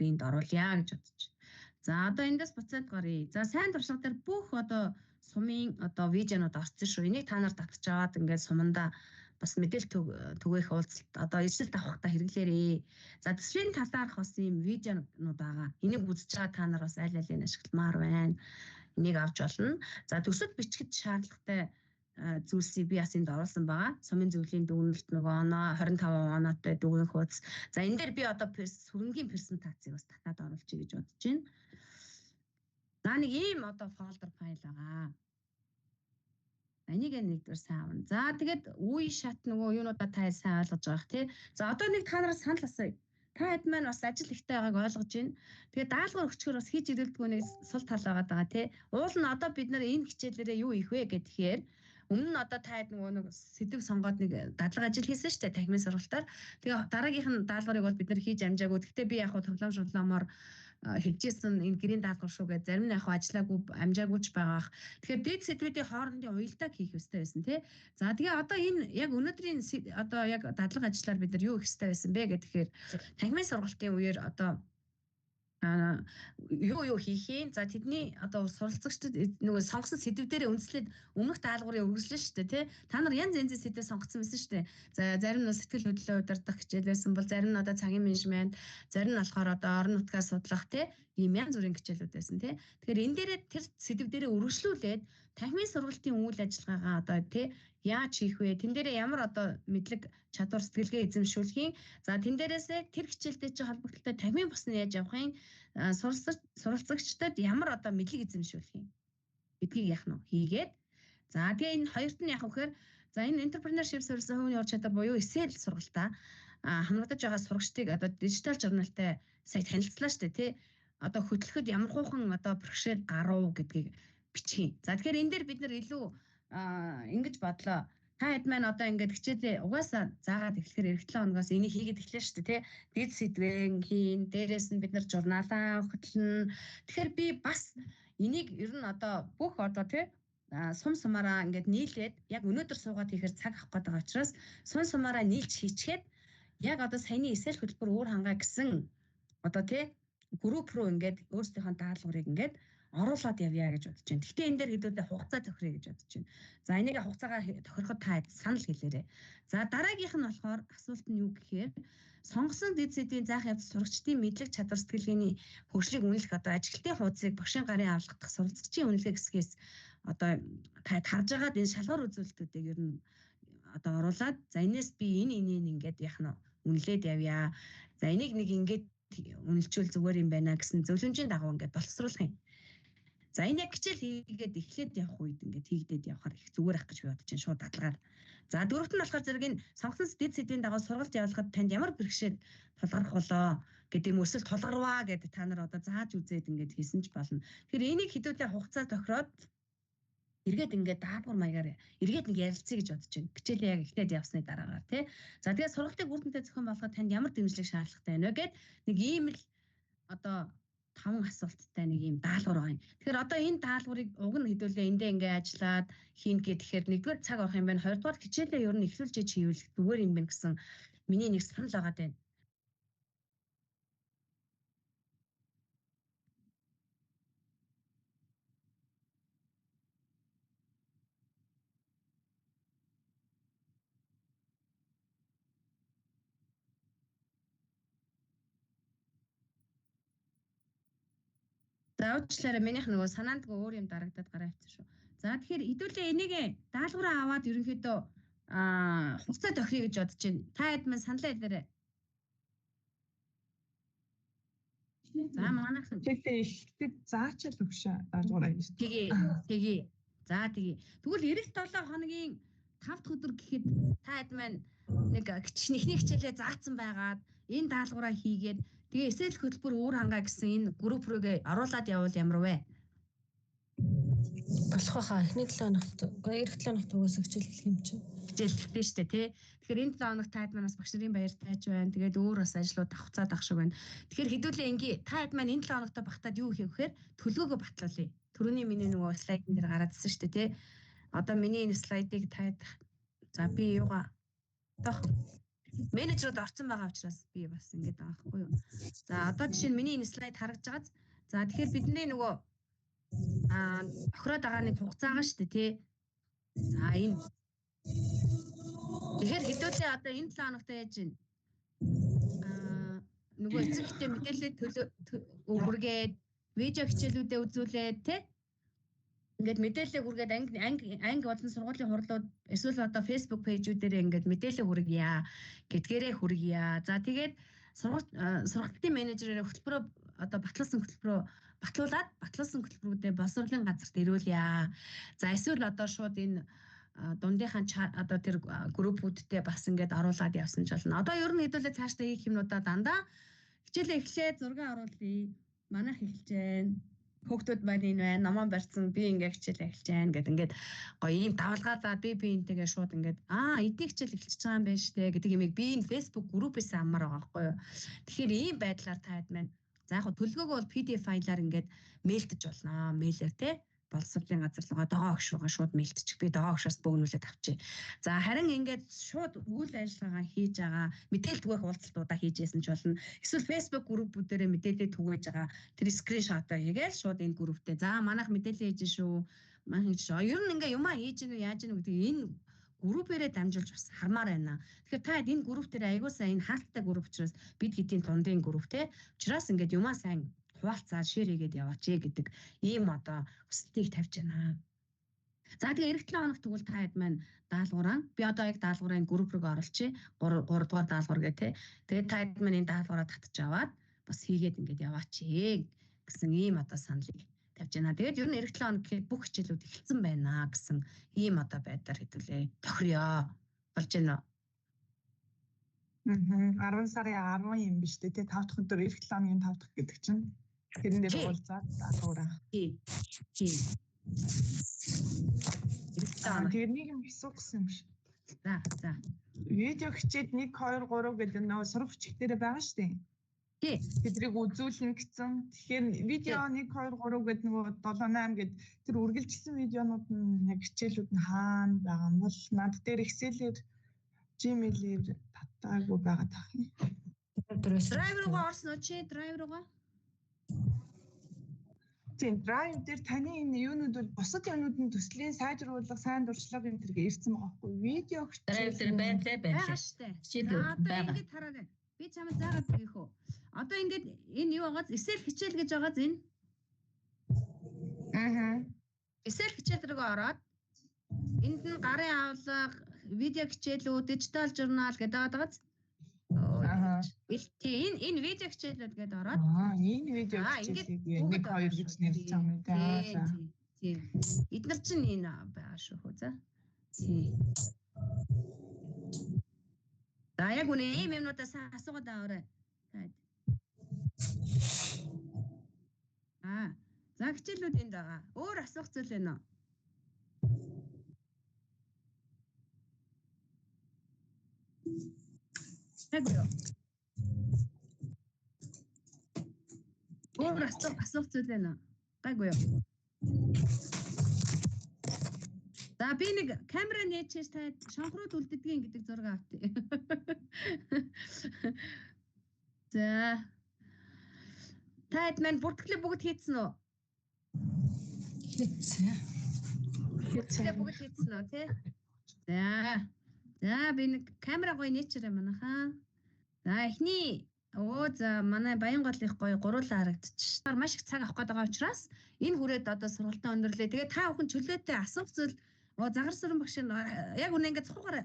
биенд оруулъя гэж бодож байна. За одоо эндээс буцаад гарыг. За сайн туршлага дээр бүх одоо сумын одоо вижнууд орсон шүү. Энийг та нар татж аваад ингээд сумандаа бас мэдээлэл түгээх уулзалт одоо ижил давхтаа хэрэглээрээ. За төсвийн талаарх бас ийм вижнууд байгаа. Энийг үзэж байгаа та нар бас аль алийг ашигламаар байна. Энийг авч болно. За төсөв бичгэд шаардлагатай зүйлсийг би бас энд оруулсан байгаа. Сумын зөвлөлийн дүгнэлт нөгөө оноо 25 оноотой дүгнэх хуудас. За энэ дээр би одоо сүрэнгийн презентацийг бас татаад оруулчих гэж бодож байна. За нэг ийм одоо фолдер файл байгаа. Энийг нэгдүгээр сайн авна. За тэгээд үе шат нөгөө юунуудаа та сайн ойлгож байгаах тий. За одоо нэг та нараас санал асууя. Та хэд маань бас ажил ихтэй байгааг ойлгож байна. Тэгээд даалгавар өчгөр бас хийж ирэлдэггүй нэг сул тал байгаа тий. Уул нь одоо бид нар энэ хичээлээрээ юу их вэ гэхээр өмнө нь одоо та хэд нэг сэдв сонгоод нэг дадлага ажил хийсэн шүү дээ тахимын сургалтаар. Тэгээ дараагийнх нь даалгаврыг бол бид нар хийж амжаагүй. Гэхдээ би яг хуу тоглоом шудлаамаар хэлжсэн энэ гэрийн даалгавар шүү гэж зарим нь яг амжаагүй амжаагүйч байгаах. Тэгэхээр дэд сэдвүүдийн хоорондын уялдааг хийх ёстой байсан тий. За тэгээ одоо энэ яг өнөөдрийн одоо яг дадлага ажлаар бид нар юу хийх ёстой байсан бэ гэхээр тахимын сургалтын үеэр одоо юу хийх юм. За тэдний одоо суралцагчдад нөгөө сонгосон сэдвүүдээр үндэслээд өмнөх даалгаврыг үргэлжлэн шүү дээ тий. Та нар янз янзын сэдв сонгоцсон байсан шүү дээ. За зарим нь сэтгэл хөдлөлөө удирдах хичээл байсан бол зарим нь одоо цагийн менежмент, зарим нь болохоор одоо орон нутгаа судлах тий. Ийм янз бүрийн хичээлүүд байсан тий. Тэгэхээр энэ дээрээ тэр сэдвүүдээр үргэлжлүүлээд тахимын сургалтын үйл ажиллагаагаа одоо тий яаж хийх вэ? Тэн дээрээ ямар одоо мэдлэг чадвар сэтгэлгээ эзэмшүүлэх юм. За тэн дээрээсээ тэр хичээлтэй чи холбогдолтой тахимын бусны яаж явах юм? Суралцагчдад ямар одоо мэдлэг эзэмшүүлэх юм гэдгийг яах нь хийгээд за тэгээ энэ хоёрт нь яах вэхээр за энэ entrepreneurship сурсан хувийн ур чадвар буюу ESL сургалтаа хамрагдаж байгаа сурагчдыг одоо дижитал журналтай сая танилцлаа шүү дээ тий одоо хөтлөхөд ямар хуухан одоо бэрхшээл гарав гэдгийг бичих. За тэгэхээр энэ дээр бид нар илүү ингэж бодлоо. Та хэд маань одоо ингээд хичээлээ угаасаа заагаад эхлэхээр эх 7 хоногоос энийг хийгээд эхлэв шүү дээ тий. Дэд сэдвэн хийн, дээрээс нь бид нар журналаа хөтлөн. Тэгэхээр би бас энийг ер нь одоо бүх одоо тий сум сумаараа ингээд нийлээд яг өнөөдөр суугаад хийхээр цаг авах гээд байгаа учраас сум сумаараа нийлж хийчихэд яг одоо саяны эсэл хөтөлбөр өөр хангаа гэсэн одоо тий групп руу ингээд өөрсдийнхөө даалгаврыг ингээд оруулаад явъя гэж бодож байна. Гэхдээ энэ дээр хэдүүлээ хугацаа тохирё гэж бодож байна. За энийг хугацаагаа тохироход та санал хэлээрэй. За дараагийнх нь болохоор асуулт нь юу гэхээр сонгосон дэд сэдвийн заах явц сурагчдын мэдлэг чадвар сэтгэлгээний хөгжлийг үнэлэх одоо ажилтны хуудсыг багшийн гарын авалгах суралцагчийн үнэлгээ хэсгээс одоо та харж байгаа энэ шалгуур үзүүлэлтүүдийг ер нь одоо оруулаад за энэс би энэ ингээд яах нь үнэлээд явъя. За энийг нэг ингээд үнэлжүүл зүгээр юм байна гэсэн зөвлөмжийн дагуу ингээд боловсруулах юм. За энэ яг хичээл хийгээд эхлээд явах үед ингээд хийгдээд явахаар их зүгээр ах гэж би бодож байна шууд дадлагаар. За дөрөвт нь болохоор зэрэг энэ сонгосон дэд сэдвийн дагуу сургалт явуулахад танд ямар бэрхшээл тулгарх болоо гэдэг юм эсвэл тулгарваа гэдэг та нар одоо зааж үзээд ингээд хийсэн ч болно. Тэгэхээр энийг хэдүүлээ хугацаа тохироод эргээд ингээд даалгавар маягаар эргээд нэг ярилцъя гэж бодож байна. Хичээлээ яг эхлээд явсны дараагаар тий. За тэгээд сургалтыг үр дүнтэй зохион байгуулахад танд ямар дэмжлэг шаардлагатай байна вэ гэд нэг ийм л одоо 5 асуулттай нэг юм даалгавар байна. Тэгэхээр одоо энэ даалгаврыг уг нь хэдүүлээ эндээ ингээ ажиллаад хийн гэхээр нэгдүгээр цаг авах юм байна. Хоёрдугаар хичээлээ ер нь эхлүүлж хийвэл зүгээр юм байна гэсэн миний нэг санал байгаа даа. За уучлаарай минийх нөгөө санаандгүй өөр юм дарагдаад гараа авчихсан шүү. За тэгэхээр хэдүүлээ энийг даалгавраа аваад ерөнхийдөө хугацаа тохирё гэж бодож байна. Та хэд мэн саналаа хэлээрэй. За манайхан тэгтээ ихтэй заачаал өгшөө даалгавраа хийж. Тэгээ. За тэгээ. Тэгвэл эх 7 хоногийн 5 дахь өдөр гэхэд та хэд мэн нэг ихний хичээлээ заасан байгаад энэ даалгавраа хийгээд тэгээ эсэл хөтөлбөр өөр хангаа гэсэн энэ групп рүүгээ оруулаад явуул ямар вэ? Болох байхаа эхний 7 хоногт эх 7 хоногт угаасаа хичээл хэлэх юм чинь. Хичээл хэлдэг шүү дээ тий. Тэгэхээр энэ 7 хоногт та хэд манаас багш нарын баяр тайж байна. Тэгээд өөр бас ажлууд давхцаад ах шиг байна. Тэгэхээр хэдүүлээ ингээ та хэд маань энэ 7 хоногт багтаад юу хийх вэхээр төлгөөгөө батлуулъя. Төрөний миний нөгөө слайдын дээр гараадсэн шүү дээ тий. Одоо миний энэ слайдыг та за би юугаа тох. менежерүүд орсон байгаа учраас би бас ингэж байгаа байхгүй юу. За одоо жишээ нь миний энэ слайд харагдж байгааз. За тэгэхээр бидний нөгөө охироод байгаа нэг хугацаа байгаа шүү дээ тий. За энэ. Тэгэхээр хэдүүлээ одоо энэ 7 хоногт яаж ийн нөгөө эцэгтэй мэдээлэл хүргээд видео хичээлүүдэд үзүүлээд тий. Ингээд мэдээлэл хүргээд анги болон сургуулийн хурлууд эсвэл одоо Facebook пэйжүүдээр ингээд мэдээлэл хүргье гэдгээрээ хүргье. За тэгээд сургалтын менежерээр хөтөлбөрөө одоо батлуулаад батлуулсан хөтөлбөрүүдэд боловсролын газарт ирүүлье. За эсвэл одоо шууд энэ дундынхаа одоо тэр группүүдтэй бас ингээд оруулаад явсан ч болно. Одоо ер нь хэдүүлээ цаашдаа хийх юмнуудаа дандаа хичээлээ эхлээд зураг оруулъя. Манайх эхэлж байна. Хүүхдүүд маань энэ байна. Намаа барьсан би ингээд хичээлээ эхэлж байна гэдэг ингээд гоё ийм давалгаалаад би энтэйгээ шууд ингээд эдний хичээл эхэлж байгаа юм байна штэ гэдэг юмыг би энэ Facebook группээс амар байгаа байхгүй юу. Тэгэхээр ийм байдлаар таад маань за яг төлгөөгөө бол PDF файлаар ингээд мэйлдэж болно. Мэйлээр те боловсролын газар руугаа догоо огш руугаа шууд мэйлдчих. Би догоо огшоос бөөгнүүлээд авчи. За харин ингээд шууд үйл ажиллагаа хийж байгаа мэдээлэл түгээх уулзалтуудаа хийжсэн ч болно. Эсвэл Facebook группүүдээрээ мэдээлэл түгээж байгаа тэр скриншотоо хийгээл шууд энэ групптэй. За манайх мэдээлэл хийж шүү. Маань хийж шүү. Ер нь ингээ юмаа хийж гэнэ яаж гэнэ гэдэг энэ группээрээ дамжуулж бас хармаар байна. Тэгэхээр та энэ групп дээр айгуу сайн энэ хаалттай групп учраас бид хэдийн дундын групп те. Учраас ингээд юмаа сайн хуваалцаад шеэр хийгээд яваач гэдэг ийм одоо хүсэлтийг тавьж байна. За тэгээ эх 7 хоног тэгвэл та хэд маань даалгавраа би одоо яг даалгаврын групп руу оруулчих 3 дугаар даалгавар гэх те. Тэгээд та хэд маань энэ даалгавраа татчих аваад бас хийгээд ингээд яваач гэсэн ийм одоо саналыг тавьж байна. Тэгээд ер нь эх 7 хоног гэхэд бүх хичээлүүд эхэлсэн байна гэсэн ийм одоо байдлаар хэдүүлээ тохирё болж байна. 10 сарын 10 юм биш үү те 5 дахь өдөр эх 7 хоногийн 5 дахь гэдэг чинь тэрэн дээр уулзаад даалгавраа. Тий. Тэгээд нэг юм асуух гэсэн юм шиг. За. Видео хичээд 1 2 3 гэдэг нөгөө сурах хүчиг дээр байгаа шүү дээ. Тий. Тэдрийг үзүүлнэ гэсэн. Тэгэхээр видео 1 2 3 гэдэг нөгөө 7 8 гэдэг тэр үргэлжилсэн видеонууд нь яг хичээлүүд нь хаана байгаа юм бол над дээр Excel-ээр Gmail-ээр татаагүй байгаа тах юм. Драйв руугаа орсон уу чи? Драйв руугаа? Тийм, драйв дээр таны энэ юунууд бол бусад юмнуудын төслийн сайжруулах, сайн дуршлага энэ төргээ ирсэн байгаа байхгүй. Видео драйв дээр байлаа штэ. Хичээл байгаа. Ингээд хараарай. Би чамд заагаад өгөх үү. Одоо ингээд энэ юу байгааз эсэл хичээл гэж байгааз энэ. Эсэл хичээл рүүгээ ороод энд нь гарын авлага, видео хичээлүүд, дижитал журнал гэдэг байгааз. Энэ видео хичээлүүд гээд ороод энэ видео хичээлийг 1 2 гэж нэрлэж байгаа юм да. Тийм. Эдгээр чинь энэ байгаа шүү хөө за. Тийм. За яг үнэ ийм юмнуудаас асуугаад аваарай. За хичээлүүд энд байгаа. Өөр асуух зүйл байна уу? Өөр асуух зүйл байна уу? Гайгүй юу? За би нэг камера нээчээс та шонхрууд үлддгийн гэдэг зураг авт. За. Та хэд маань бүртгэлээ бүгд хийцэн үү? Хийцэн. Бүгд хийцэн үү, тий? За би нэг камера гоё нээчээрэй манайхаа. За эхний за манай Баянгол их гоё гуруулаа харагдчих. Маш их цаг авах гээд байгаа учраас энэ хүрээд одоо сургалтын өндөрлөө. Тэгээ та бүхэн чөлөөтэй асуух зүйл загар сүрэн багш яг үнэ ингээд цохогоор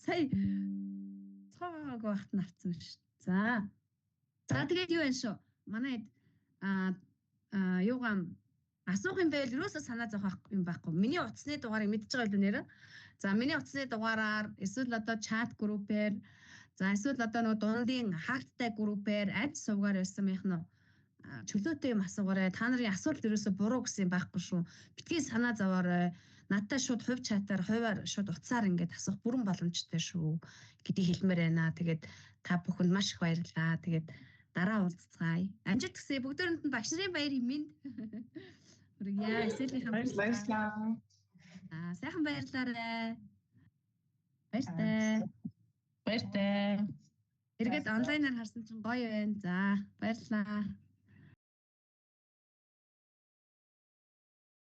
сая цохогоог багт нарцсан ш. За тэгээд юу вэ шүү? Манай юугаан асуух юм байл юусоо санаа зовох юм байхгүй. Миний утасны дугаарыг мэдчихэж байгаа л нэрэ. За миний утасны дугаараар эсвэл одоо чат группээр за эсвэл одоо нөгөө дундын хаалттай группээр аж сувгаар байсан юм нь чөлөөтэй юм асуугаарай. Та нарын асуулт ерөөсө буруу гэсэн юм байхгүй шүү. Битгий санаа зовоорой. Надтай шууд хувь чатаар хуваар шууд утсаар ингээд асуух бүрэн боломжтой шүү гэдгийг хэлмээр байна. Тэгээд та бүхэнд маш их баярлалаа. Тэгээд дараа уулзцгаая. Амжилт хүсье. Бүгдөөрэнд нь багш нарын баяр хэмээн. Хүргье. Эсэлийнхэн баярлалаа. Сайхан баярлалаа. Баяртай. Баяртай. Эргээд онлайнаар харсан чинь гоё байна. За баярлалаа.